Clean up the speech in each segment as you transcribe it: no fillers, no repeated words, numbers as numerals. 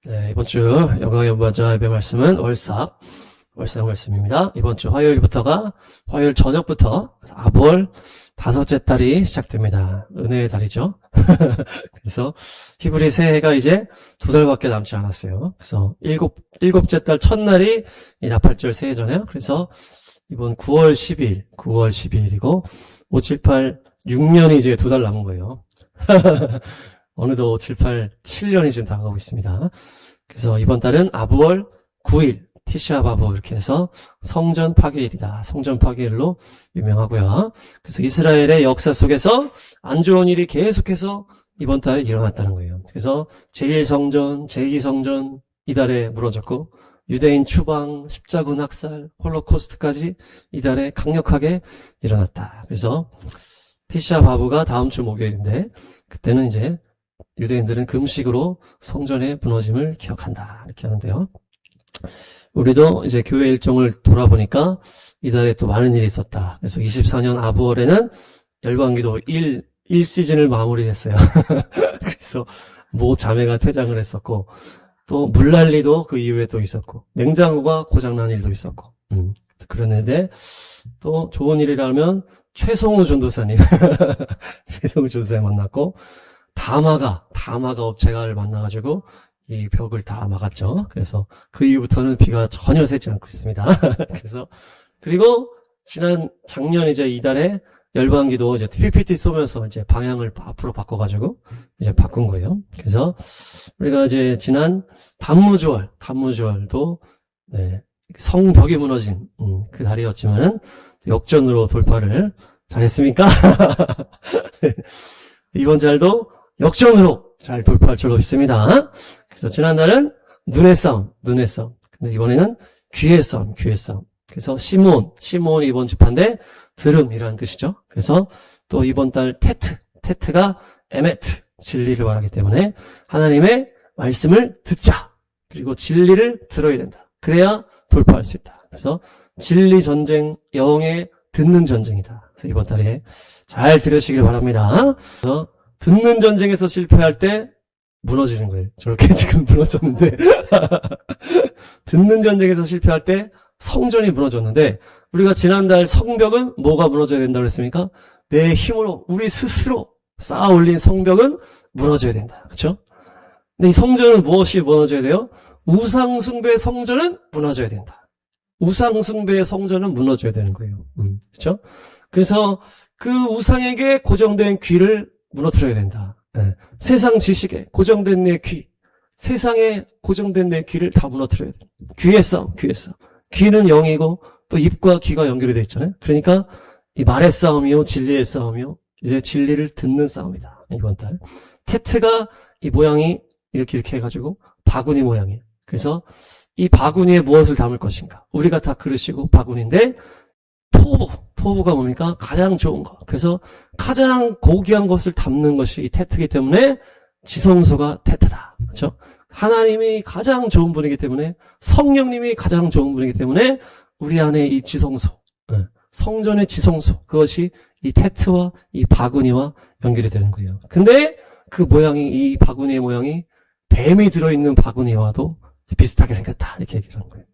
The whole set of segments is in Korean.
네, 이번 주 영광의 연보자 예배 말씀은 월삭 말씀입니다. 이번 주 화요일부터가 화요일 저녁부터 아부월 다섯째 달이 시작됩니다. 은혜의 달이죠. 그래서 히브리 새해가 이제 2달밖에 남지 않았어요. 그래서 일곱째 달 첫날이 이 나팔절 새해잖아요. 그래서 이번 9월 10일이고 5, 7, 8, 6년이 이제 2달 남은 거예요. 어느덧 5, 7, 8, 7년이 지금 다가오고 있습니다. 그래서 이번 달은 아부월 9일, 티샤바브 이렇게 해서 성전 파괴일이다. 성전 파괴일로 유명하고요. 그래서 이스라엘의 역사 속에서 안 좋은 일이 계속해서 이번 달에 일어났다는 거예요. 그래서 제1성전, 제2성전 이달에 무너졌고 유대인 추방, 십자군 학살, 홀로코스트까지 이달에 강력하게 일어났다. 그래서 티샤바브가 다음 주 목요일인데 그때는 이제 유대인들은 금식으로 성전의 무너짐을 기억한다. 이렇게 하는데요. 우리도 이제 교회 일정을 돌아보니까 이달에 또 많은 일이 있었다. 그래서 24년 아부월에는 열방기도 1시즌을 마무리했어요. 그래서 모 자매가 퇴장을 했었고, 또 물난리도 그 이후에 또 있었고, 냉장고가 고장난 일도 있었고, 그랬는데, 또 좋은 일이라면 최성우 전도사님, 최성우 전도사님 만났고, 다마가 업체가를 만나가지고 이 벽을 다 막았죠. 그래서 그 이후부터는 비가 전혀 새지 않고 있습니다. 그래서 그리고 작년 이제 이달에 열방기도 이제 PPT 쏘면서 이제 방향을 앞으로 바꿔가지고 이제 바꾼 거예요. 그래서 우리가 이제 지난 단무주월도 네, 성벽이 무너진 그 달이었지만은 역전으로 돌파를 잘했습니까? 이번 달도 역전으로 잘 돌파할 줄로 믿습니다. 그래서 지난달은 눈의 싸움. 근데 이번에는 귀의 싸움. 그래서 시몬이 이번 집한데 들음이라는 뜻이죠. 그래서 또 이번 달 테트가 에메트, 진리를 말하기 때문에 하나님의 말씀을 듣자. 그리고 진리를 들어야 된다. 그래야 돌파할 수 있다. 그래서 진리 전쟁, 영의 듣는 전쟁이다. 그래서 이번 달에 잘 들으시길 바랍니다. 그래서 듣는 전쟁에서 실패할 때 무너지는 거예요. 저렇게 지금 무너졌는데 듣는 전쟁에서 실패할 때 성전이 무너졌는데 우리가 지난달 성벽은 뭐가 무너져야 된다고 했습니까? 내 힘으로 우리 스스로 쌓아 올린 성벽은 무너져야 된다. 그렇죠? 근데 이 성전은 무엇이 무너져야 돼요? 우상 숭배 성전은 무너져야 된다. 우상 숭배의 성전은 무너져야 되는 거예요. 그렇죠? 그래서 그 우상에게 고정된 귀를 무너뜨려야 된다. 네. 세상 지식에 고정된 내 귀, 세상에 고정된 내 귀를 다 무너뜨려야 돼. 귀의 싸움. 귀는 영이고 또 입과 귀가 연결이 되어 있잖아요. 그러니까 이 말의 싸움이요, 진리의 싸움이요, 이제 진리를 듣는 싸움이다. 이번 달. 테트가 이 모양이 이렇게 해가지고 바구니 모양이에요. 그래서 이 바구니에 무엇을 담을 것인가? 우리가 다 그릇이고 바구니인데 토부가 뭡니까? 가장 좋은 거. 그래서 가장 고귀한 것을 담는 것이 이 테트이기 때문에 지성소가 테트다. 그렇죠? 하나님이 가장 좋은 분이기 때문에 성령님이 가장 좋은 분이기 때문에 우리 안에 이 지성소, 성전의 지성소, 그것이 이 테트와 이 바구니와 연결이 되는 거예요. 근데 그 모양이, 이 바구니의 모양이 뱀이 들어있는 바구니와도 비슷하게 생겼다. 이렇게 얘기를 하는 거예요.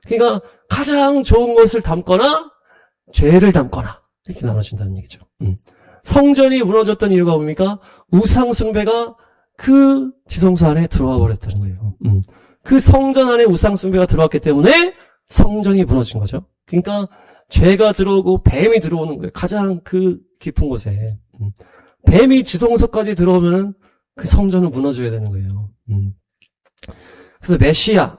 그러니까 가장 좋은 것을 담거나 죄를 담거나 이렇게 나눠진다는 얘기죠. 성전이 무너졌던 이유가 뭡니까? 우상 숭배가 그 지성소 안에 들어와 버렸다는 거예요. 그 성전 안에 우상 숭배가 들어왔기 때문에 성전이 무너진 거죠. 그러니까 죄가 들어오고 뱀이 들어오는 거예요. 가장 그 깊은 곳에. 뱀이 지성소까지 들어오면 그 성전은 무너져야 되는 거예요. 그래서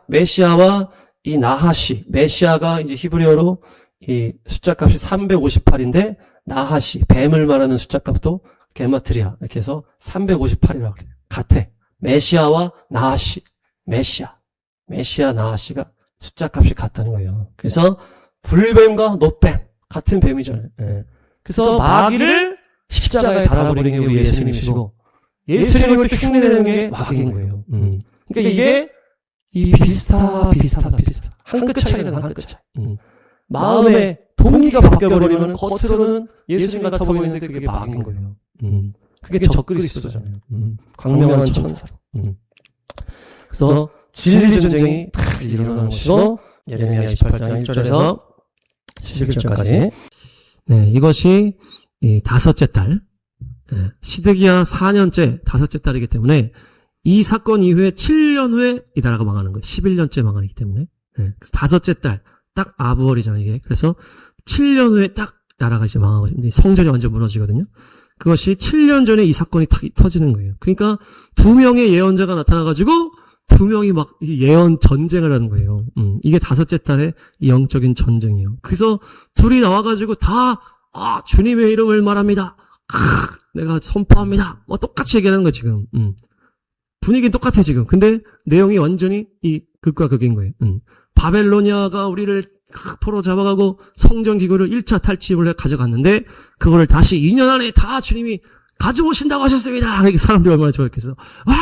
메시아와 이 나하시, 메시아가 이제 히브리어로 이 숫자값이 358인데 나하시, 뱀을 말하는 숫자값도 게마트리아 이렇게 해서 358이라고 그래요. 같아. 메시아와 나하시, 메시아 나하시가 숫자값이 같다는 거예요. 그래서 불뱀과 놋뱀 같은 뱀이잖아요. 네. 그래서 마귀를 십자가에 달아버리는 게 우리 예수님이시고 예수님을 흉내내는 게 마귀인 거예요. 그러니까 이게 이 비슷하다. 한 끗 차이다, 한 끗 차이. 마음의 동기가 바뀌어버리면 겉으로는 예수님 같아 보이는데 그게 마귀인 거예요. 그게 적그리스도잖아요. 광명한 천사로. 그래서 진리 전쟁이 탁 일어나는 것이고 예레미야 28장 1절에서 11절까지 네, 이것이 이 다섯째 달 시드기야 4년째 다섯째 달이기 때문에 이 사건 이후에 7년 후에 이 나라가 망하는 거예요. 11년째 망하기 때문에 그래서 다섯째 달 딱 아부월이잖아요. 이게 그래서 7년 후에 딱 나라가 이제 망하고 성전이 완전 무너지거든요. 그것이 7년 전에 이 사건이 터지는 거예요. 그러니까 두 명의 예언자가 나타나가지고 두 명이 막 예언 전쟁을 하는 거예요. 이게 다섯째 달의 영적인 전쟁이에요. 그래서 둘이 나와가지고 주님의 이름을 말합니다. 내가 선포합니다. 뭐 똑같이 얘기하는 거 지금. 분위기는 똑같아 지금. 근데 내용이 완전히 이 극과 극인 거예요. 바벨로니아가 우리를 포로 잡아가고 성전 기구를 1차 탈취를 해 가져갔는데 그거를 다시 2년 안에 다 주님이 가져오신다고 하셨습니다. 이렇게 사람들이 얼마나 좋아했겠어. 와!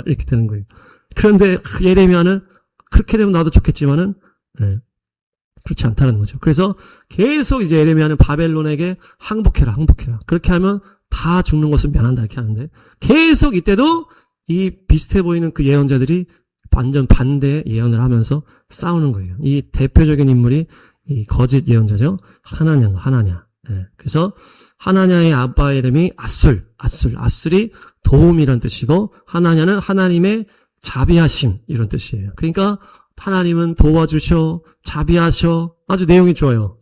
이렇게 되는 거예요. 그런데 예레미야는 그렇게 되면 나도 좋겠지만은 그렇지 않다는 거죠. 그래서 계속 이제 예레미야는 바벨론에게 항복해라. 그렇게 하면 다 죽는 것은 면한다 이렇게 하는데 계속 이때도 이 비슷해 보이는 그 예언자들이 완전 반대 예언을 하면서 싸우는 거예요. 이 대표적인 인물이 이 거짓 예언자죠. 하나냐. 그래서 하나냐의 아빠 이름이 아술이 도움이란 뜻이고 하나냐는 하나님의 자비하심 이런 뜻이에요. 그러니까 하나님은 도와주셔, 자비하셔. 아주 내용이 좋아요.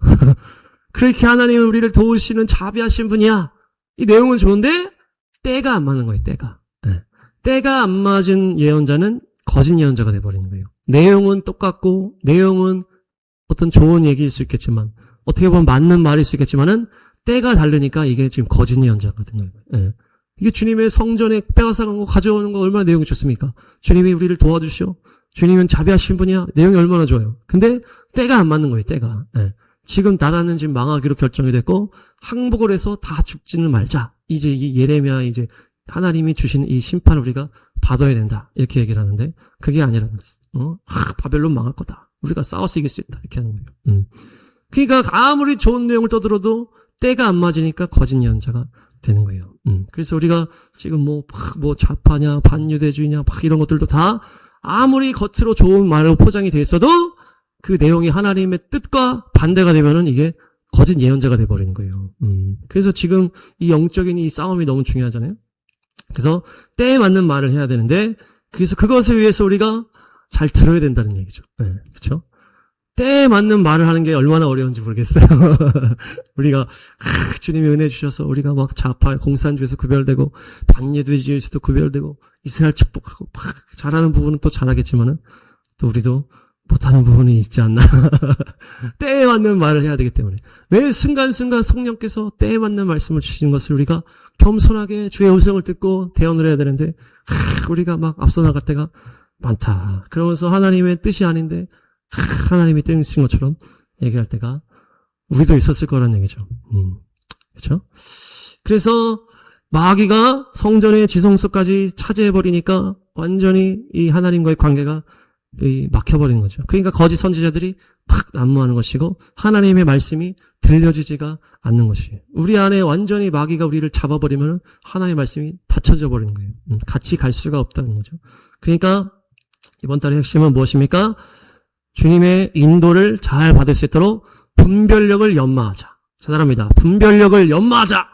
그렇게 하나님은 우리를 도우시는 자비하신 분이야. 이 내용은 좋은데 때가 안 맞는 거예요. 때가 안 맞은 예언자는 거짓 예언자가 돼버리는 거예요. 내용은 똑같고 내용은 어떤 좋은 얘기일 수 있겠지만 어떻게 보면 맞는 말일 수 있겠지만은 때가 다르니까 이게 지금 거짓 예언자가 되는 거예요. 이게 주님의 성전에 빼앗아간 거 가져오는 거 얼마나 내용이 좋습니까? 주님이 우리를 도와주시오. 주님은 자비하신 분이야. 내용이 얼마나 좋아요. 근데 때가 안 맞는 거예요. 때가. 지금 나라는 지금 망하기로 결정이 됐고 항복을 해서 다 죽지는 말자. 이제 이 예레미야 이제 하나님이 주시는 이 심판을 우리가 받아야 된다. 이렇게 얘기를 하는데 그게 아니라는 거예요. 바벨론 망할 거다. 우리가 싸워서 이길 수 있다. 이렇게 하는 거예요. 그러니까 아무리 좋은 내용을 떠들어도 때가 안 맞으니까 거짓 예언자가 되는 거예요. 그래서 우리가 지금 뭐 좌파냐 반유대주의냐 막 이런 것들도 다 아무리 겉으로 좋은 말로 포장이 돼 있어도 그 내용이 하나님의 뜻과 반대가 되면은 이게 거짓 예언자가 돼 버리는 거예요. 그래서 지금 이 영적인 이 싸움이 너무 중요하잖아요. 그래서 때에 맞는 말을 해야 되는데 그래서 그것을 위해서 우리가 잘 들어야 된다는 얘기죠. 그렇죠? 때에 맞는 말을 하는 게 얼마나 어려운지 모르겠어요. 우리가 주님이 은혜 주셔서 우리가 막 좌파 공산주의에서 구별되고 반예주의에서도 구별되고 이스라엘 축복하고 막 잘하는 부분은 또 잘하겠지만은 또 우리도 못하는 부분이 있지 않나. 때에 맞는 말을 해야 되기 때문에 매 순간순간 성령께서 때에 맞는 말씀을 주시는 것을 우리가 겸손하게 주의 음성을 듣고 대언을 해야 되는데 우리가 막 앞서 나갈 때가 많다. 그러면서 하나님의 뜻이 아닌데 하나님이 뜻인 것처럼 얘기할 때가 우리도 있었을 거라는 얘기죠. 그렇죠? 그래서 마귀가 성전의 지성소까지 차지해버리니까 완전히 이 하나님과의 관계가 막혀버리는 거죠. 그러니까 거짓 선지자들이 팍 난무하는 것이고 하나님의 말씀이 들려지지가 않는 것이에요. 우리 안에 완전히 마귀가 우리를 잡아버리면 하나님의 말씀이 닫혀져 버리는 거예요. 같이 갈 수가 없다는 거죠. 그러니까 이번 달의 핵심은 무엇입니까? 주님의 인도를 잘 받을 수 있도록 분별력을 연마하자. 자잘합니다. 분별력을 연마하자.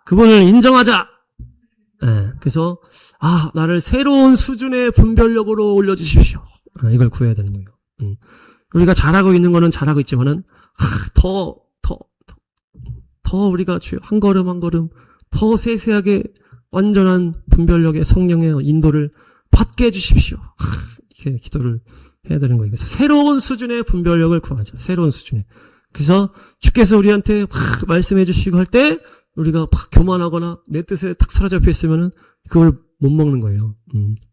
그분을 인정하자. 그래서 나를 새로운 수준의 분별력으로 올려주십시오. 이걸 구해야 되는 거예요. 우리가 잘하고 있는 거는 잘하고 있지만은 더 우리가 한 걸음 한 걸음 더 세세하게 완전한 분별력의 성령의 인도를 받게 해주십시오. 이렇게 기도를 해야 되는 거예요. 그래서 새로운 수준의 분별력을 구하자. 새로운 수준의. 그래서 주께서 우리한테 말씀해 주시고 할 때 우리가 교만하거나 내 뜻에 탁 사로잡혀 있으면은 그걸 못 먹는 거예요.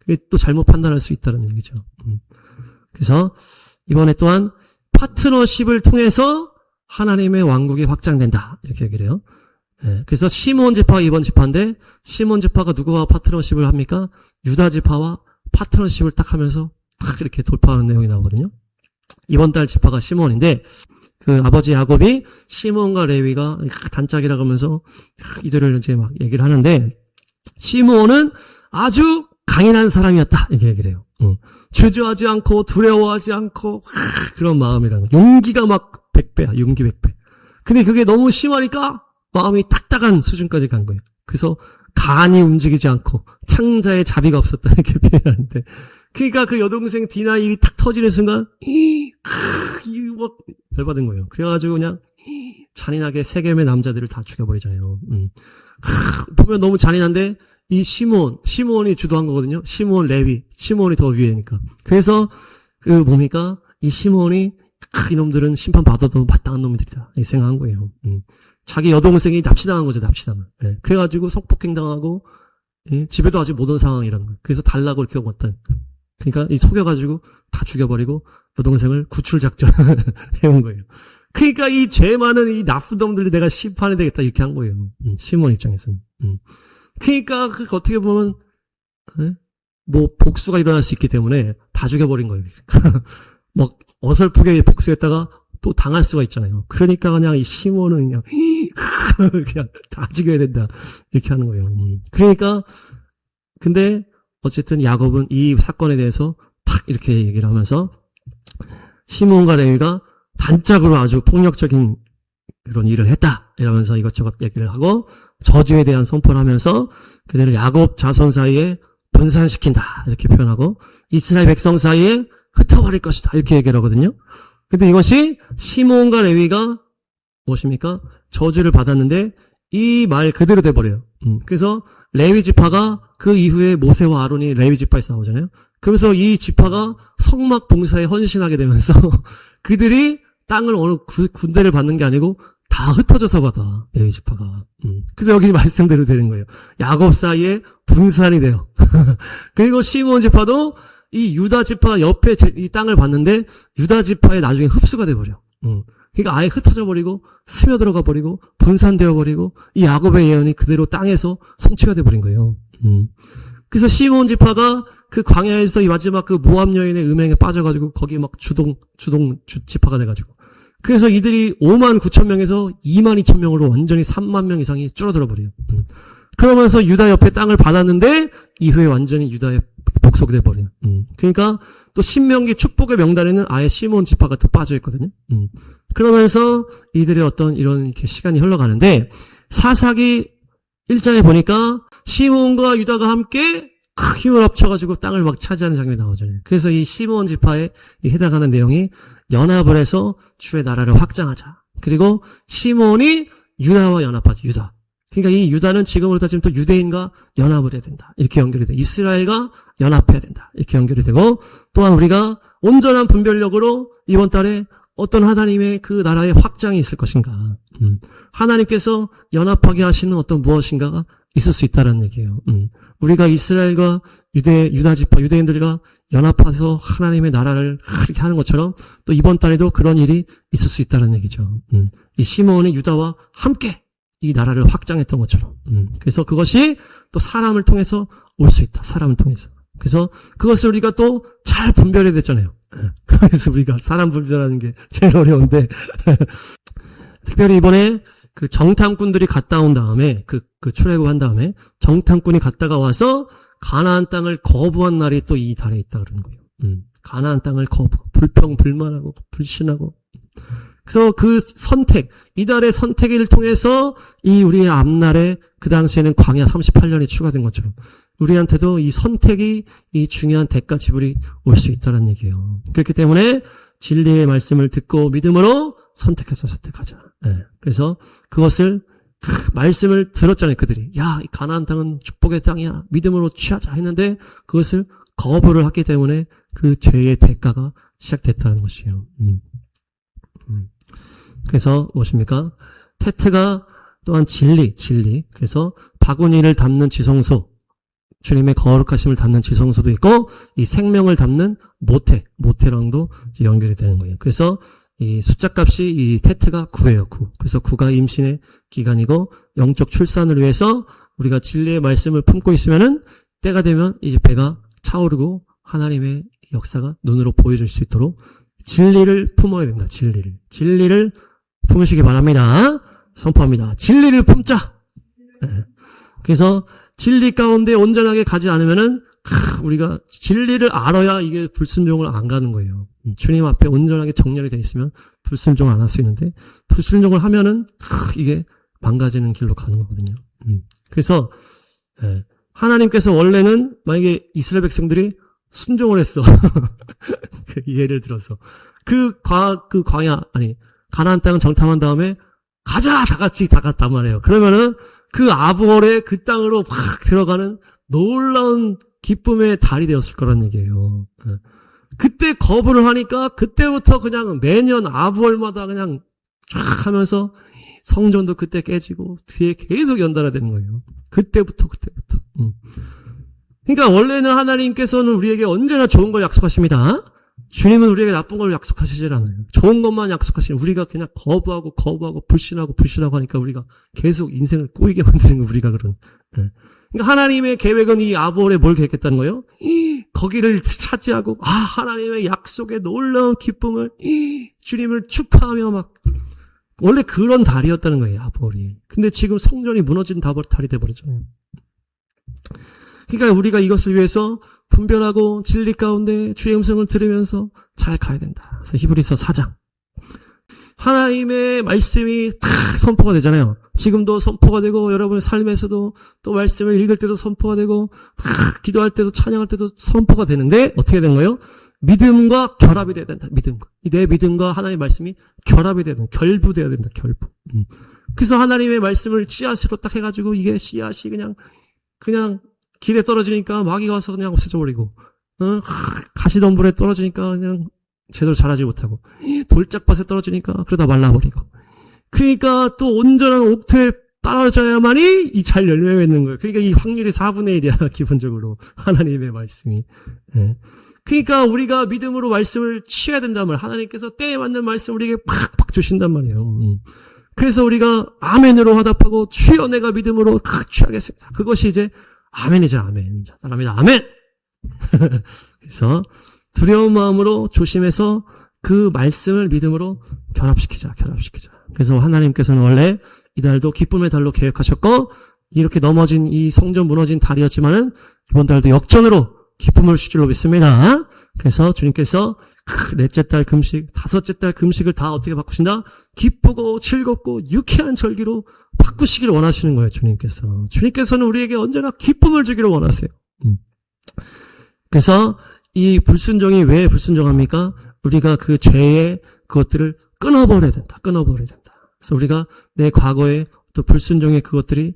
그게 또 잘못 판단할 수 있다는 얘기죠. 그래서 이번에 또한 파트너십을 통해서 하나님의 왕국이 확장된다. 이렇게 얘기를 해요. 그래서 시므온 지파가 이번 지파인데 시므온 지파가 누구와 파트너십을 합니까? 유다 지파와 파트너십을 딱 하면서 딱 이렇게 돌파하는 내용이 나오거든요. 이번 달 지파가 시므온인데 그 아버지 야곱이 시므온과 레위가 단짝이라고 하면서 이들을 이제 막 얘기를 하는데 시므온은 아주 강인한 사람이었다. 이렇게 얘기를 해요. 주저하지 않고 두려워하지 않고 그런 마음이라는 거. 용기가 막 100배야. 용기 100배. 근데 그게 너무 심하니까 마음이 딱딱한 수준까지 간 거예요. 그래서 간이 움직이지 않고 창자에 자비가 없었다 이렇게 표현하는데, 그러니까 그 여동생 디나 일이 탁 터지는 순간 이거 막 열받은 거예요. 그래가지고 그냥 잔인하게 세겜의 남자들을 다 죽여버리잖아요. 보면 너무 잔인한데 이 시므온이 주도한 거거든요. 시므온 레위, 시므온이 더 위에니까. 그래서 그 뭡니까? 이 시므온이 이놈들은 심판 받아도 마땅한 놈들이다 이 생각한 거예요. 자기 여동생이 납치당한 거죠, 납치당한. 예. 그래가지고 성폭행 당하고, 예. 집에도 아직 못 온 상황이라는 거예요. 그래서 달라고 이렇게 왔다. 그러니까 이 속여가지고 다 죽여버리고 여동생을 구출 작전을 해온 거예요. 그러니까 이 죄 많은 이 나쁜 놈들이 내가 심판해야 되겠다 이렇게 한 거예요. 시몬 입장에서는. 그러니까 그 어떻게 보면 예? 뭐 복수가 일어날 수 있기 때문에 다 죽여버린 거예요. 뭐 어설프게 복수했다가 또 당할 수가 있잖아요. 그러니까 그냥 이 시몬은 그냥 다 죽여야 된다 이렇게 하는 거예요. 그러니까 근데 어쨌든 야곱은 이 사건에 대해서 탁 이렇게 얘기를 하면서 시몬과 레위가 단짝으로 아주 폭력적인 그런 일을 했다 이러면서 이것저것 얘기를 하고 저주에 대한 선포를 하면서 그들을 야곱 자손 사이에 분산시킨다 이렇게 표현하고 이스라엘 백성 사이에 흩어버릴 것이다 이렇게 얘기를 하거든요. 근데 이것이 시몬과 레위가 무엇입니까? 저주를 받았는데 이 말 그대로 돼버려요. 그래서 레위 지파가 그 이후에 모세와 아론이 레위 지파에 싸우잖아요. 그러면서 이 지파가 성막 봉사에 헌신하게 되면서 그들이 땅을 어느 군대를 받는 게 아니고 다 흩어져서 받아 레위 지파가. 그래서 여기 말씀대로 되는 거예요. 야곱 사이에 분산이 돼요. 그리고 시몬 지파도 이 유다 지파 옆에 이 땅을 받는데 유다 지파에 나중에 흡수가 돼버려. 그러니까 아예 흩어져 버리고 스며들어가 버리고 분산되어 버리고 이 야곱의 예언이 그대로 땅에서 성취가 돼버린 거예요. 그래서 시몬 지파가 그 광야에서 이 마지막 그 모압 여인의 음행에 빠져가지고 거기 막 주동 지파가 돼가지고 그래서 이들이 5만 9천 명에서 2만 2천 명으로 완전히 3만 명 이상이 줄어들어 버려요. 그러면서 유다 옆에 땅을 받았는데 이후에 완전히 유다에 복속이 돼버려요. 그러니까 또 신명기 축복의 명단에는 아예 시몬 지파가 또 빠져 있거든요. 그러면서 이들의 어떤 이런 이렇게 시간이 흘러가는데 사사기 1장에 보니까 시몬과 유다가 함께 힘을 합쳐가지고 땅을 막 차지하는 장면이 나오잖아요. 그래서 이 시몬 지파에 해당하는 내용이 연합을 해서 주의 나라를 확장하자. 그리고 시몬이 유다와 연합하지, 유다. 그러니까 이 유다는 지금으로 따지면 또 유대인과 연합을 해야 된다. 이렇게 연결이 돼. 이스라엘과 연합해야 된다. 이렇게 연결이 되고 또한 우리가 온전한 분별력으로 이번 달에 어떤 하나님의 그 나라의 확장이 있을 것인가. 하나님께서 연합하게 하시는 어떤 무엇인가가 있을 수 있다는 얘기예요. 우리가 이스라엘과 유다 지파, 유대인들과 연합해서 하나님의 나라를 이렇게 하는 것처럼 또 이번 달에도 그런 일이 있을 수 있다는 얘기죠. 이 시몬이 유다와 함께 이 나라를 확장했던 것처럼. 그래서 그것이 또 사람을 통해서 올 수 있다. 사람을 통해서. 그래서 그것을 우리가 또 잘 분별해야 되잖아요. 그래서 우리가 사람 분별하는 게 제일 어려운데 특별히 이번에 그 정탐꾼들이 갔다 온 다음에 그 출애굽한 다음에 정탐꾼이 갔다가 와서 가나안 땅을 거부한 날이 또 이 달에 있다 그러는 거예요. 가나안 땅을 불평불만하고 불신하고 그래서 그 선택, 이달의 선택을 통해서 이 우리의 앞날에 그 당시에는 광야 38년이 추가된 것처럼 우리한테도 이 선택이 이 중요한 대가 지불이 올 수 있다는 얘기예요. 그렇기 때문에 진리의 말씀을 듣고 믿음으로 선택해서 선택하자. 네. 그래서 그것을 말씀을 들었잖아요. 그들이. 야, 이 가나안 땅은 축복의 땅이야. 믿음으로 취하자 했는데 그것을 거부를 했기 때문에 그 죄의 대가가 시작됐다는 것이에요. 그래서 무엇입니까? 테트가 또한 진리. 그래서 바구니를 담는 지성소, 주님의 거룩하심을 담는 지성소도 있고 이 생명을 담는 모태랑도 연결이 되는 거예요. 그래서 이 숫자값이 이 테트가 9예요. 9. 그래서 9가 임신의 기간이고 영적 출산을 위해서 우리가 진리의 말씀을 품고 있으면은 때가 되면 이제 배가 차오르고 하나님의 역사가 눈으로 보여줄 수 있도록 진리를 품어야 된다. 진리를 품으시기 바랍니다. 선포합니다. 진리를 품자. 네. 그래서 진리 가운데 온전하게 가지 않으면은 우리가 진리를 알아야 이게 불순종을 안 가는 거예요. 주님 앞에 온전하게 정렬이 되어 있으면 불순종을 안 할 수 있는데, 불순종을 하면은 이게 망가지는 길로 가는 거거든요. 그래서 하나님께서 원래는 만약에 이스라엘 백성들이 순종을 했어. 예를 들어서 가나안 땅을 정탐한 다음에 가자 다 같이 다 갔단 말이에요. 그러면은 그 아브월의 그 땅으로 팍 들어가는 놀라운 기쁨의 달이 되었을 거란 얘기예요. 그때 거부를 하니까 그때부터 그냥 매년 아브월마다 그냥 쫙 하면서 성전도 그때 깨지고 뒤에 계속 연달아 되는 거예요. 그때부터. 그러니까 원래는 하나님께서는 우리에게 언제나 좋은 걸 약속하십니다. 주님은 우리에게 나쁜 걸 약속하시질 않아요. 좋은 것만 약속하시는, 우리가 그냥 거부하고 불신하고 하니까 우리가 계속 인생을 꼬이게 만드는 거, 우리가 그런. 그러니까 하나님의 계획은 이 아브월에 뭘 계획했다는 거예요? 거기를 차지하고 하나님의 약속의 놀라운 기쁨을 주님을 축하하며 막 원래 그런 달이었다는 거예요, 아브월이. 근데 지금 성전이 무너진 달이 돼버렸잖아요. 그러니까 우리가 이것을 위해서 분별하고 진리 가운데 주의 음성을 들으면서 잘 가야 된다. 그래서 히브리서 4장. 하나님의 말씀이 다 선포가 되잖아요. 지금도 선포가 되고 여러분의 삶에서도 또 말씀을 읽을 때도 선포가 되고 다 기도할 때도 찬양할 때도 선포가 되는데 어떻게 되는 거예요? 믿음과 결합이 돼야 된다. 내 믿음과 하나님의 말씀이 결합이 돼야 된다. 결부돼야 된다. 결부. 그래서 하나님의 말씀을 씨앗으로 딱 해가지고 이게 씨앗이 그냥 길에 떨어지니까 마귀가 와서 그냥 없애져 버리고, 가시덤불에 떨어지니까 그냥 제대로 자라지 못하고, 돌짝밭에 떨어지니까 그러다 말라버리고. 그러니까 또 온전한 옥토에 떨어져야만이 이 잘 열매 맺는 거예요. 그러니까 이 확률이 4분의 1이야, 기본적으로. 하나님의 말씀이. 그러니까 우리가 믿음으로 말씀을 취해야 된단 말이에요. 하나님께서 때에 맞는 말씀 우리에게 팍팍 주신단 말이에요. 그래서 우리가 아멘으로 화답하고 주여 내가 믿음으로 취하겠습니다. 그것이 이제 아멘이죠, 아멘. 자, 따라합니다. 아멘! 그래서 두려운 마음으로 조심해서 그 말씀을 믿음으로 결합시키자. 그래서 하나님께서는 원래 이달도 기쁨의 달로 계획하셨고, 이렇게 넘어진 이 성전 무너진 달이었지만은 이번 달도 역전으로 기쁨을 주실로 믿습니다. 그래서 주님께서 넷째 달 금식, 다섯째 달 금식을 다 어떻게 바꾸신다? 기쁘고 즐겁고 유쾌한 절기로 바꾸시기를 원하시는 거예요, 주님께서. 주님께서는 우리에게 언제나 기쁨을 주기를 원하세요. 그래서 이 불순종이 왜 불순종합니까? 우리가 그 죄의 그것들을 끊어버려야 된다. 그래서 우리가 내 과거의 또 불순종의 그것들이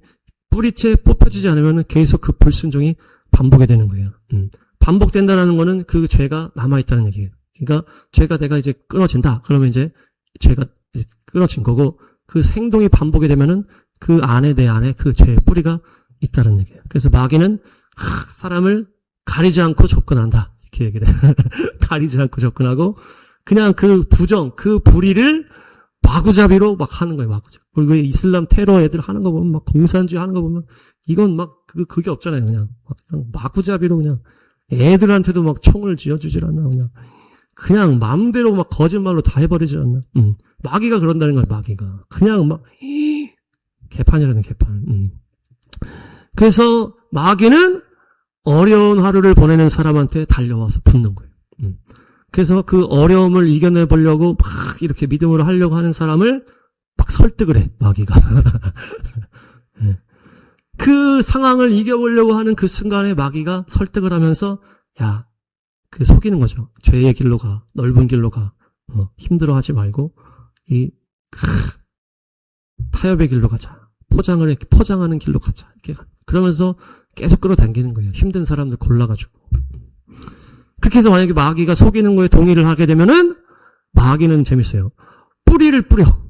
뿌리째 뽑혀지지 않으면 계속 그 불순종이 반복이 되는 거예요. 반복된다는 거는 그 죄가 남아있다는 얘기예요. 그러니까 죄가 내가 이제 끊어진다. 그러면 이제 죄가 이제 끊어진 거고, 그 행동이 반복이 되면은 그 안에, 내 안에 그 죄의 뿌리가 있다는 얘기예요. 그래서 마귀는 사람을 가리지 않고 접근한다. 이렇게 얘기를 해. 가리지 않고 접근하고, 그냥 그 그 불의를 마구잡이로 막 하는 거예요, 마구잡이. 그리고 이슬람 테러 애들 하는 거 보면, 막 공산주의 하는 거 보면, 이건 막 그게 없잖아요, 그냥 마구잡이로 그냥 애들한테도 막 총을 쥐어주질 않나, 그냥 마음대로 막 거짓말로 다 해버리질 않나. 마귀가 그런다는 거야, 마귀가. 그냥 막 개판이라는 개판. 그래서 마귀는 어려운 하루를 보내는 사람한테 달려와서 붙는 거예요. 그래서 그 어려움을 이겨내보려고 막 이렇게 믿음으로 하려고 하는 사람을 막 설득을 해, 마귀가. 그 상황을 이겨보려고 하는 그 순간에 마귀가 설득을 하면서, 야, 그 속이는 거죠. 죄의 길로 가, 넓은 길로 가, 힘들어하지 말고 타협의 길로 가자, 포장하는 길로 가자, 이렇게 그러면서 계속 끌어당기는 거예요. 힘든 사람들 골라가지고. 그렇게 해서 만약에 마귀가 속이는 거에 동의를 하게 되면은 마귀는 재밌어요. 뿌리를 뿌려.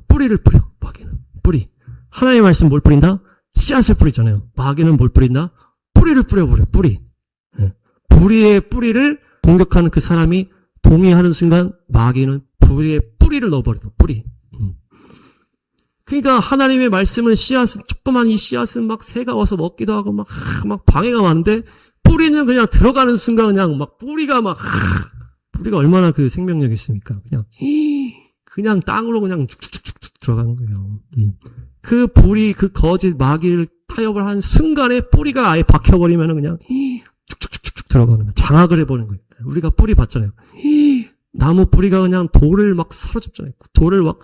마귀는 뿌리. 하나님의 말씀 뭘 뿌린다? 씨앗을 뿌리잖아요. 마귀는 뭘 뿌린다? 뿌리를 뿌려버려. 뿌리. 불의의 뿌리를 공격하는 그 사람이 동의하는 순간 마귀는 불의의 뿌리를 넣어버린다. 뿌리. 그러니까 하나님의 말씀은 씨앗은, 조그만 이 씨앗은 막 새가 와서 먹기도 하고 막 방해가 많은데, 뿌리는 그냥 들어가는 순간 그냥 막 뿌리가 얼마나 그 생명력이 있습니까? 그냥 땅으로 그냥 쭉쭉쭉 들어가는 거예요. 그 불이, 그 거짓 마귀를 타협을 한 순간에 뿌리가 아예 박혀버리면은 그냥 쭉쭉쭉쭉 들어가는 거예요. 장악을 해버리는 거예요. 우리가 뿌리 봤잖아요. 나무 뿌리가 그냥 돌을 막 사로잡잖아요. 돌을 막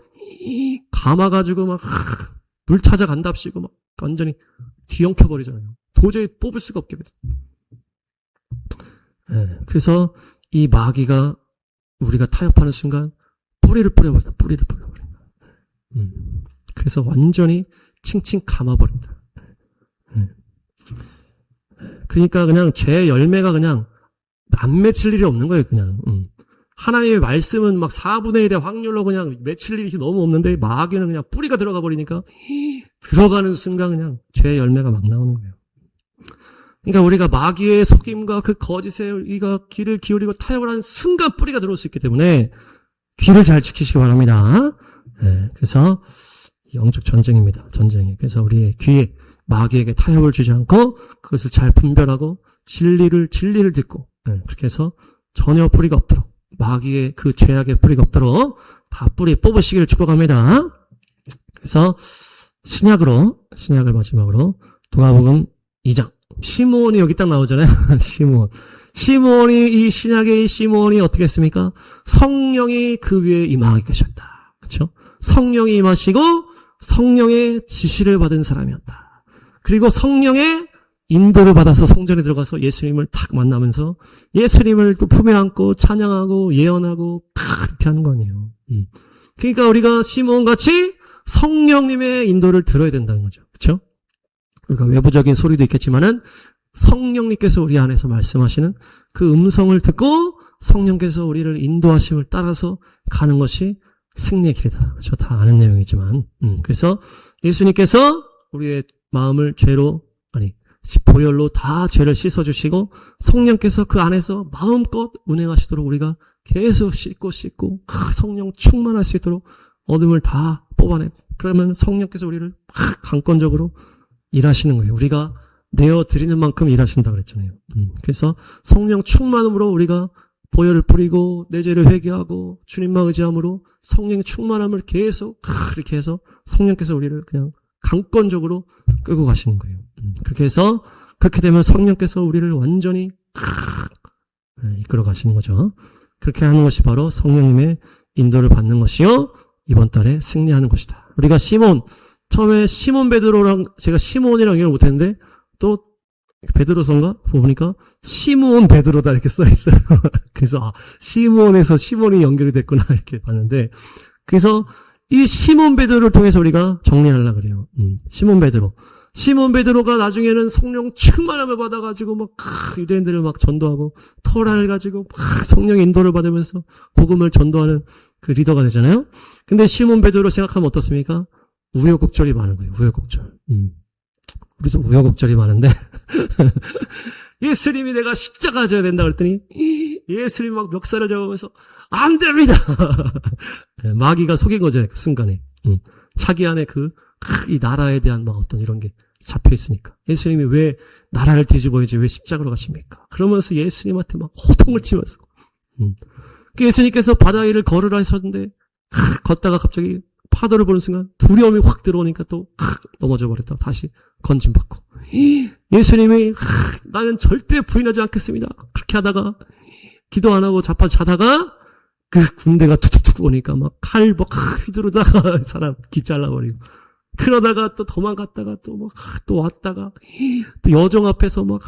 감아가지고 막 물 찾아간답시고 막 완전히 뒤엉켜버리잖아요. 도저히 뽑을 수가 없게 돼요. 네, 그래서 이 마귀가 우리가 타협하는 순간 뿌리를 뿌려버린다. 뿌리를 뿌려버린다. 그래서 완전히 칭칭 감아버린다. 그러니까 그냥 죄의 열매가 그냥 안 맺힐 일이 없는 거예요. 그냥 하나님의 말씀은 막 4분의 1의 확률로 그냥 맺힐 일이 너무 없는데 마귀는 그냥 뿌리가 들어가 버리니까 들어가는 순간 그냥 죄의 열매가 막 나오는 거예요. 그러니까 우리가 마귀의 속임과 그 거짓에 우리가 귀를 기울이고 타협을 하는 순간 뿌리가 들어올 수 있기 때문에 귀를 잘 지키시기 바랍니다. 네, 그래서 영적 전쟁입니다. 전쟁이. 그래서 우리의 귀에 마귀에게 타협을 주지 않고 그것을 잘 분별하고 진리를 듣고 그렇게 해서 전혀 뿌리가 없도록 마귀의 그 죄악의 뿌리가 없도록 다 뿌리 뽑으시기를 축복합니다. 그래서 신약을 마지막으로 누가복음 2장 시므온이 여기 딱 나오잖아요. 시므온이 이 신약의 시므온이 어떻게 했습니까? 성령이 그 위에 임하게 계셨다. 그렇죠? 성령이 임하시고 성령의 지시를 받은 사람이었다. 그리고 성령의 인도를 받아서 성전에 들어가서 예수님을 탁 만나면서 예수님을 또 품에 안고 찬양하고 예언하고 이렇게 하는 거 아니에요. 그러니까 우리가 시므온같이 성령님의 인도를 들어야 된다는 거죠. 그렇죠? 그러니까 외부적인 소리도 있겠지만은 성령님께서 우리 안에서 말씀하시는 그 음성을 듣고 성령께서 우리를 인도하심을 따라서 가는 것이 승리의 길이다. 저 다 아는 내용이지만 그래서 예수님께서 우리의 마음을 보혈로 다 죄를 씻어주시고 성령께서 그 안에서 마음껏 운행하시도록 우리가 계속 씻고 성령 충만할 수 있도록 어둠을 다 뽑아내고 그러면 성령께서 우리를 강권적으로 일하시는 거예요. 우리가 내어드리는 만큼 일하신다 그랬잖아요. 그래서 성령 충만함으로 우리가 보혈을 뿌리고 내 죄를 회개하고 주님만 의지함으로 성령의 충만함을 계속 이렇게 해서 성령께서 우리를 그냥 강권적으로 끌고 가시는 거예요. 그렇게 해서 그렇게 되면 성령께서 우리를 완전히 이끌어 가시는 거죠. 그렇게 하는 것이 바로 성령님의 인도를 받는 것이요 이번 달에 승리하는 것이다. 우리가 처음에 시몬 베드로랑 제가 시몬이랑 연결을 못했는데 또 베드로서인가 보니까 시므온 베드로다 이렇게 써있어요. 그래서 시몬에서 시몬이 연결이 됐구나 이렇게 봤는데 그래서 이 시몬 베드로를 통해서 우리가 정리하려고 그래요. 시몬 베드로가 나중에는 성령 충만함을 받아가지고 막 유대인들을 막 전도하고 토라를 가지고 막 성령 인도를 받으면서 복음을 전도하는 그 리더가 되잖아요. 근데 시몬 베드로 생각하면 어떻습니까? 우여곡절이 많은 거예요. 우여곡절. 우리도 우여곡절이 많은데 예수님이 내가 십자가 져야 된다 그랬더니 예수님이 막 멱살을 잡으면서 안 됩니다. 마귀가 속인 거죠. 그 순간에. 자기 안에 이 나라에 대한 막 어떤 이런 게 잡혀 있으니까. 예수님이 왜 나라를 뒤집어야지 왜 십자가로 가십니까? 그러면서 예수님한테 막 호통을 치면서. 예수님께서 바다 위를 걸으라 하셨는데 걷다가 갑자기 파도를 보는 순간 두려움이 확 들어오니까 또 넘어져 버렸다. 다시 건짐받고. 예수님이 나는 절대 부인하지 않겠습니다. 그렇게 하다가 기도 안 하고 자다가 그 군대가 툭툭툭 오니까 막 칼 막 휘두르다가 사람 귀 잘라버리고 그러다가 또 도망갔다가 또 왔다가 또 여종 앞에서 막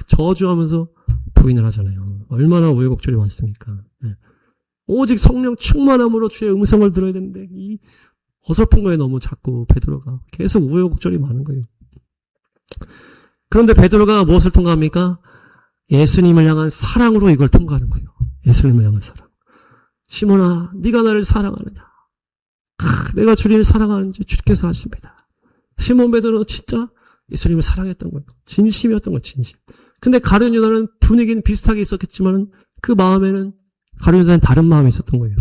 저주하면서 부인을 하잖아요. 얼마나 우여곡절이 많습니까? 오직 성령 충만함으로 주의 음성을 들어야 되는데 이 어설픈 거에 너무 자꾸 베드로가 계속 우여곡절이 많은 거예요. 그런데 베드로가 무엇을 통과합니까? 예수님을 향한 사랑으로 이걸 통과하는 거예요. 예수님을 향한 사랑. 시몬아, 네가 나를 사랑하느냐? 내가 주님을 사랑하는지 주께서 아십니다. 시몬 베드로는 진짜 예수님을 사랑했던 거예요. 진심이었던 거예요. 진심. 근데 가룟 유다는 분위기는 비슷하게 있었겠지만 그 마음에는 가룟 유다는 다른 마음이 있었던 거예요.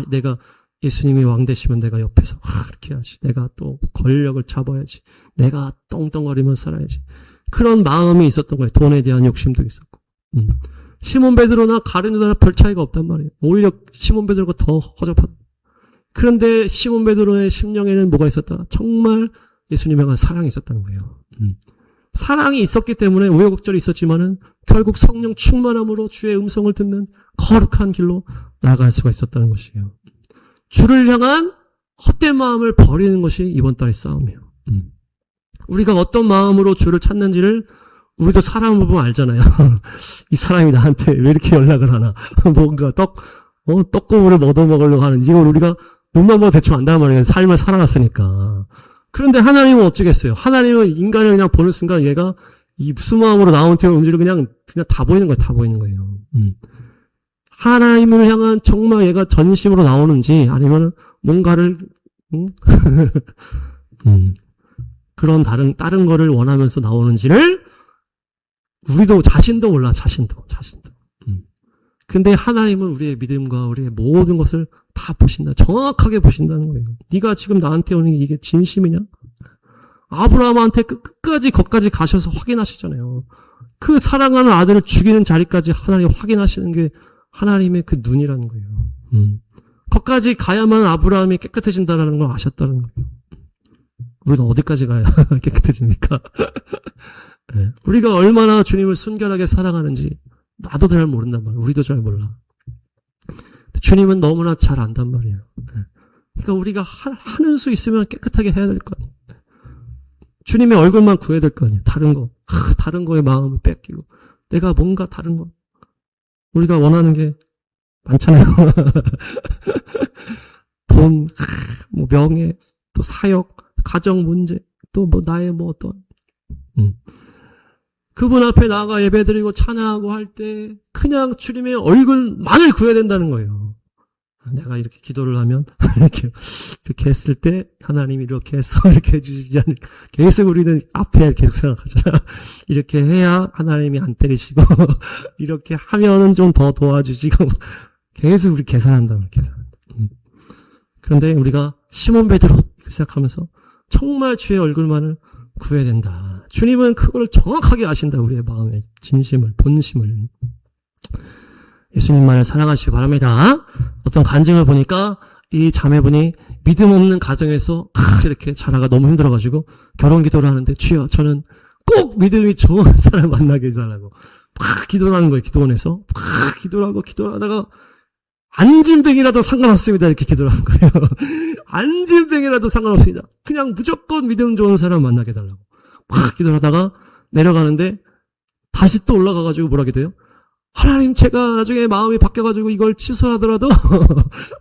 내가 예수님이 왕 되시면 내가 옆에서 이렇게 해야지. 내가 또 권력을 잡아야지. 내가 똥똥거리며 살아야지. 그런 마음이 있었던 거예요. 돈에 대한 욕심도 있었고. 시몬 베드로나 가룟 유다나 별 차이가 없단 말이에요. 오히려 시몬 베드로가 더 허접하다. 그런데 시몬 베드로의 심령에는 뭐가 있었다? 정말 예수님에 관한 사랑이 있었다는 거예요. 사랑이 있었기 때문에 우여곡절이 있었지만은 결국 성령 충만함으로 주의 음성을 듣는 거룩한 길로 나아갈 수가 있었다는 것이에요. 주를 향한 헛된 마음을 버리는 것이 이번 달의 싸움이에요. 우리가 어떤 마음으로 주를 찾는지를 우리도 사람을 보면 알잖아요. 이 사람이 나한테 왜 이렇게 연락을 하나. 뭔가 떡고물을 얻어먹으려고 하는지 이걸 우리가 눈만 봐도 대충 안단 말이에요. 삶을 살아갔으니까. 그런데 하나님은 어쩌겠어요. 하나님은 인간을 그냥 보는 순간 얘가 이 무슨 마음으로 나한테 온지를 그냥 다 보이는 거예요. 다 보이는 거예요. 하나님을 향한 정말 얘가 전심으로 나오는지 아니면 뭔가를 그런 다른 거를 원하면서 나오는지를 우리도 자신도 몰라. 자신도. 근데 하나님은 우리의 믿음과 우리의 모든 것을 다 보신다. 정확하게 보신다는 거예요. 네가 지금 나한테 오는 게 이게 진심이냐? 아브라함한테 끝까지 거기까지 가셔서 확인하시잖아요. 그 사랑하는 아들을 죽이는 자리까지 하나님 확인하시는 게 하나님의 그 눈이라는 거예요. 거기까지 가야만 아브라함이 깨끗해진다는 걸 아셨다는 거예요. 우리는 어디까지 가야 깨끗해집니까? 네. 우리가 얼마나 주님을 순결하게 사랑하는지 나도 잘 모른단 말이에요. 우리도 잘 몰라. 주님은 너무나 잘 안단 말이에요. 네. 그러니까 우리가 하는 수 있으면 깨끗하게 해야 될 거 아니에요. 주님의 얼굴만 구해야 될 거 아니에요. 다른 거에 마음을 뺏기고 내가 뭔가 다른 거 우리가 원하는 게 많잖아요. 돈, 뭐 명예, 또 사역, 가정 문제, 또 뭐 나의 뭐 어떤 그분 앞에 나가 예배드리고 찬양하고 할 때 그냥 주님의 얼굴만을 구해야 된다는 거예요. 내가 이렇게 기도를 하면 이렇게 했을 때 하나님이 이렇게 해서 이렇게 해주시지 않을까. 계속 우리는 앞에 계속 생각하잖아. 이렇게 해야 하나님이 안 때리시고 이렇게 하면은 좀 더 도와주시고 계속 우리 계산한다. 그런데 우리가 시몬 베드로 생각하면서 정말 주의 얼굴만을 구해야 된다. 주님은 그걸 정확하게 아신다. 우리의 마음의 진심을, 본심을. 예수님만을 사랑하시기 바랍니다. 어떤 간증을 보니까 이 자매분이 믿음 없는 가정에서 이렇게 자라가 너무 힘들어가지고 결혼 기도를 하는데 주여 저는 꼭 믿음이 좋은 사람 만나게 해달라고 막 기도를 하는 거예요. 기도원에서 막 기도를 하다가 안진뱅이라도 상관없습니다. 이렇게 기도를 하는 거예요. 안진뱅이라도 상관없습니다. 그냥 무조건 믿음 좋은 사람 만나게 해달라고 막 기도를 하다가 내려가는데 다시 또 올라가가지고 뭐라게 돼요? 하나님 제가 나중에 마음이 바뀌어가지고 이걸 취소하더라도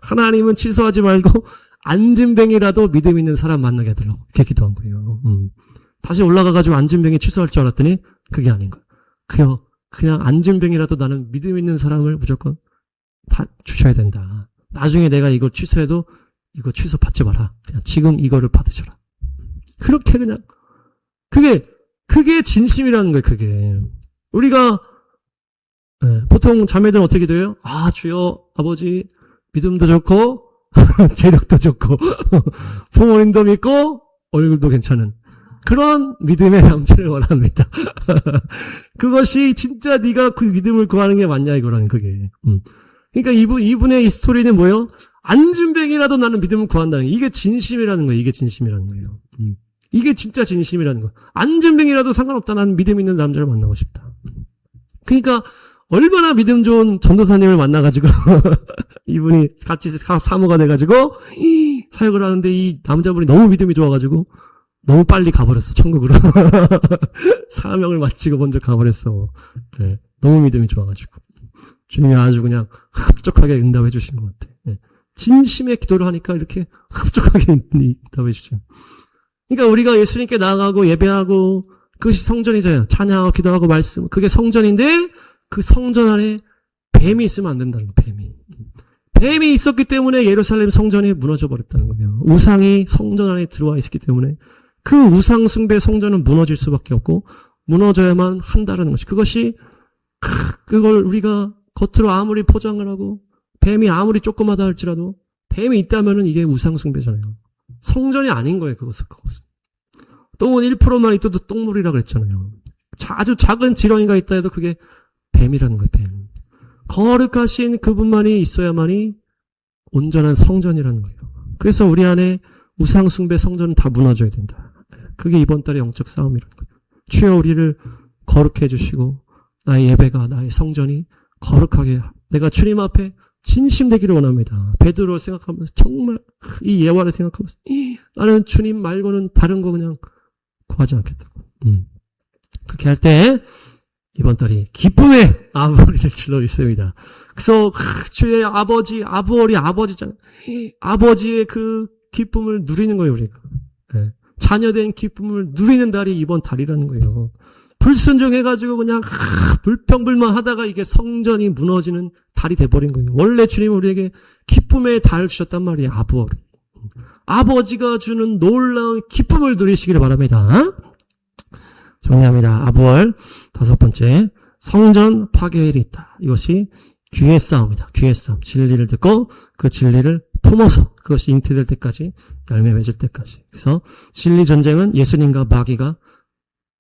하나님은 취소하지 말고 안진뱅이라도 믿음 있는 사람 만나게 해달라고 이렇게 기도한 거예요. 다시 올라가가지고 안진뱅이 취소할 줄 알았더니 그게 아닌 거예요. 그냥 안진뱅이라도 나는 믿음 있는 사람을 무조건 다 주셔야 된다. 나중에 내가 이걸 취소해도 이거 취소 받지 마라. 그냥 지금 이거를 받으셔라. 그렇게 그냥 그게 진심이라는 거예요. 그게 우리가 보통 자매들은 어떻게 돼요? 주여 아버지 믿음도 좋고 재력도 좋고 부모님도 믿고 얼굴도 괜찮은 그런 믿음의 남자를 원합니다. 그것이 진짜 네가 그 믿음을 구하는 게 맞냐 이거라는 그게. 그러니까 이분의 이 스토리는 뭐예요? 안진뱅이라도 나는 믿음을 구한다는 게 이게 진심이라는 거예요. 이게 진심이라는 거예요. 이게 진짜 진심이라는 거. 안진뱅이라도 상관없다. 나는 믿음 있는 남자를 만나고 싶다. 그러니까 얼마나 믿음 좋은 전도사님을 만나가지고 이분이 같이 사모가 돼가지고 사역을 하는데 이 남자분이 너무 믿음이 좋아가지고 너무 빨리 가버렸어. 천국으로. 사명을 마치고 먼저 가버렸어. 네, 너무 믿음이 좋아가지고 주님이 아주 그냥 흡족하게 응답해 주신 것 같아. 네, 진심의 기도를 하니까 이렇게 흡족하게 응답해 주죠. 그러니까 우리가 예수님께 나아가고 예배하고 그것이 성전이잖아요. 찬양하고 기도하고 말씀 그게 성전인데 그 성전 안에 뱀이 있으면 안 된다는 거예요. 뱀이 있었기 때문에 예루살렘 성전이 무너져 버렸다는 거예요. 우상이 성전 안에 들어와 있었기 때문에 그 우상 숭배 성전은 무너질 수밖에 없고 무너져야만 한다는 것이 그것이 그걸 우리가 겉으로 아무리 포장을 하고 뱀이 아무리 조그마다 할지라도 뱀이 있다면은 이게 우상 숭배잖아요. 성전이 아닌 거예요. 그것은. 똥은 1%만 있어도 똥물이라고 그랬잖아요. 아주 작은 지렁이가 있다 해도 그게 뱀이라는 거예요. 뱀. 거룩하신 그분만이 있어야만이 온전한 성전이라는 거예요. 그래서 우리 안에 우상 숭배 성전은 다 무너져야 된다. 그게 이번 달의 영적 싸움이라는 거예요. 주여 우리를 거룩해 주시고 나의 예배가 나의 성전이 거룩하게 내가 주님 앞에 진심되기를 원합니다. 베드로를 생각하면서 정말 이 예화를 생각하면서 나는 주님 말고는 다른 거 그냥 구하지 않겠다고. 그렇게 할 때 이번 달이 기쁨의 아부월이 될 줄로 믿습니다. 그래서 주의 아버지, 아부월이 아버지잖아요. 아버지의 그 기쁨을 누리는 거예요, 우리가. 네. 자녀된 기쁨을 누리는 달이 이번 달이라는 거예요. 불순종해가지고 그냥 불평불만 하다가 이게 성전이 무너지는 달이 돼버린 거예요. 원래 주님은 우리에게 기쁨의 달을 주셨단 말이에요. 아부월. 아버지가 주는 놀라운 기쁨을 누리시기를 바랍니다. 정리합니다. 아부월 5번째, 성전 파괴일이 있다. 이것이 귀의 싸움이다. 귀의 싸움. 진리를 듣고 그 진리를 품어서 그것이 잉태될 때까지, 열매 맺을 때까지. 그래서 진리 전쟁은 예수님과 마귀가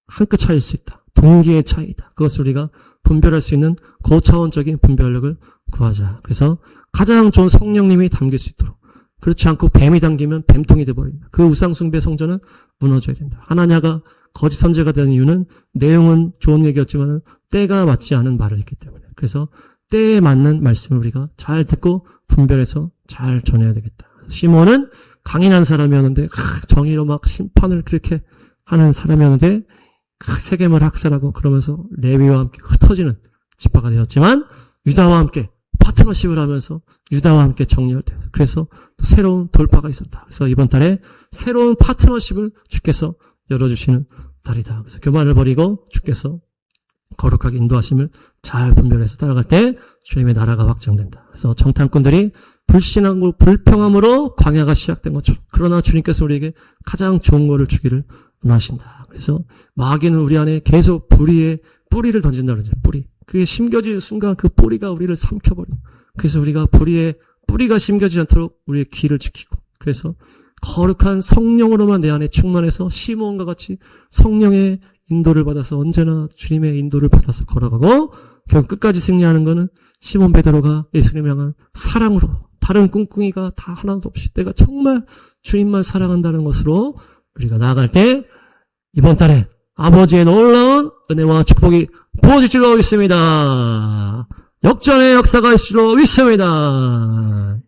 한 끗 차이일 수 있다. 동기의 차이다. 그것을 우리가 분별할 수 있는 고차원적인 분별력을 구하자. 그래서 가장 좋은 성령님이 담길 수 있도록. 그렇지 않고 뱀이 담기면 뱀통이 되어버린다. 그 우상숭배 성전은 무너져야 된다. 하나냐가 거짓 선지자가 되는 이유는 내용은 좋은 얘기였지만 때가 맞지 않은 말을 했기 때문에. 그래서 때에 맞는 말씀을 우리가 잘 듣고 분별해서 잘 전해야 되겠다. 시몬은 강인한 사람이었는데 정의로 막 심판을 그렇게 하는 사람이었는데 세겜을 학살하고 그러면서 레위와 함께 흩어지는 지파가 되었지만 유다와 함께 파트너십을 하면서 유다와 함께 정리할 때 그래서 또 새로운 돌파가 있었다. 그래서 이번 달에 새로운 파트너십을 주께서 열어주시는 달이다. 그래서 교만을 버리고 주께서 거룩하게 인도하심을 잘 분별해서 따라갈 때 주님의 나라가 확장된다. 그래서 정탐꾼들이 불신하고 불평함으로 광야가 시작된 것처럼 그러나 주님께서 우리에게 가장 좋은 것을 주기를 원하신다. 그래서 마귀는 우리 안에 계속 불의의 뿌리를 던진다 그러죠. 뿌리. 그게 심겨지는 순간 그 뿌리가 우리를 삼켜버려. 그래서 우리가 불의의 뿌리가 심겨지지 않도록 우리의 귀를 지키고 그래서 거룩한 성령으로만 내 안에 충만해서 시몬과 같이 성령의 인도를 받아서 언제나 주님의 인도를 받아서 걸어가고 결국 끝까지 승리하는 것은 시몬 베드로가 예수님을 향한 사랑으로 다른 꿍꿍이가 다 하나도 없이 내가 정말 주님만 사랑한다는 것으로 우리가 나아갈 때 이번 달에 아버지의 놀라운 은혜와 축복이 부어질 줄로 믿습니다. 역전의 역사가 있을 줄로 믿습니다.